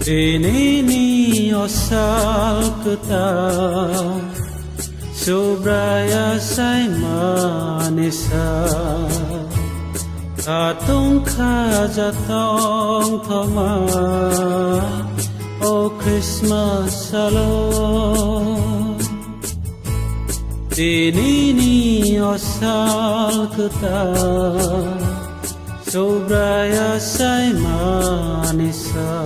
Ini osal kita Sobraya say manisa Atong kajatong thoma O Christmas salon Ini osal kita Sobraya say manisa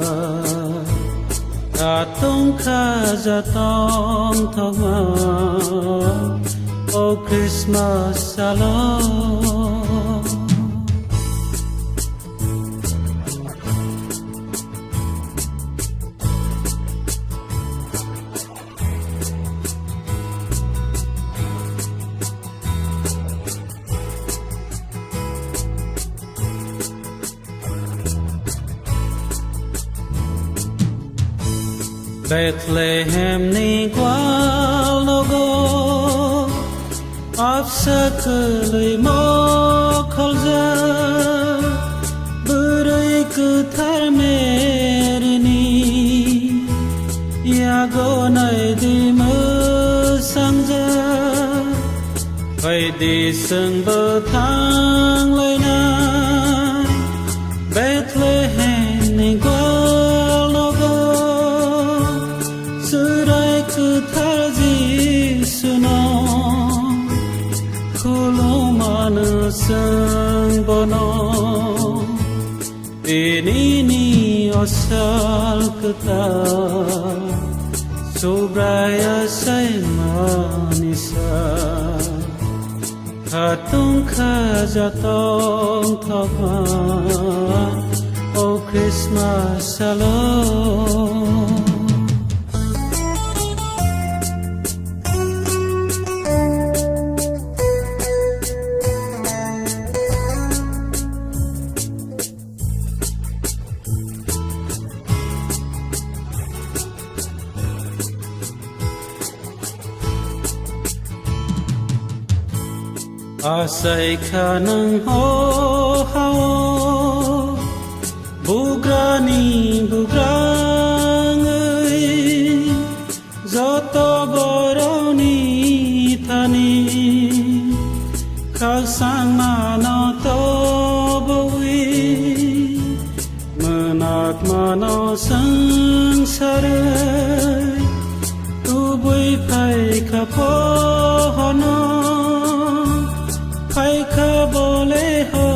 Atong kajatong thoma O Christmas salon Bethlehem ni gwal logo Apsa kalai mo khalja Burai kuthar merini Yago nai di mu sangja Vai di sang bathang lai na Bethlehem ni gwal logo Surai kuthar Jisuno Khuloma na sang bono Ini ni osal kita Sobraya say manisa Hatong kajatong thoma O Christmas salon Asai kanang ho hao Bugrani bugrang ơi Joto boroni thani Khắc sang mano to boi Menak mano sang sarai Tu bui phai kha po hono Phai kha bole ho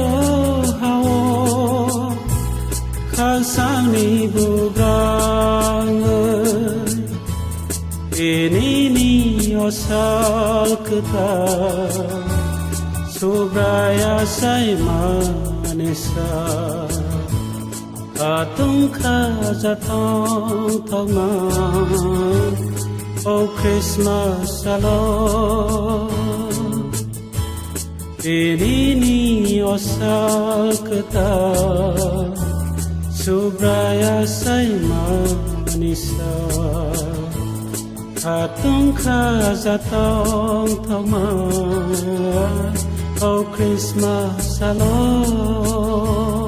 hao Khắc sang ni bugrang ơi Ini ni osal kita Sobraya say manisa Atong kajatong thoma O Christmas salon Ini ni osal kita Sobraya say manisa Atong kajatong thoma O Christmas salon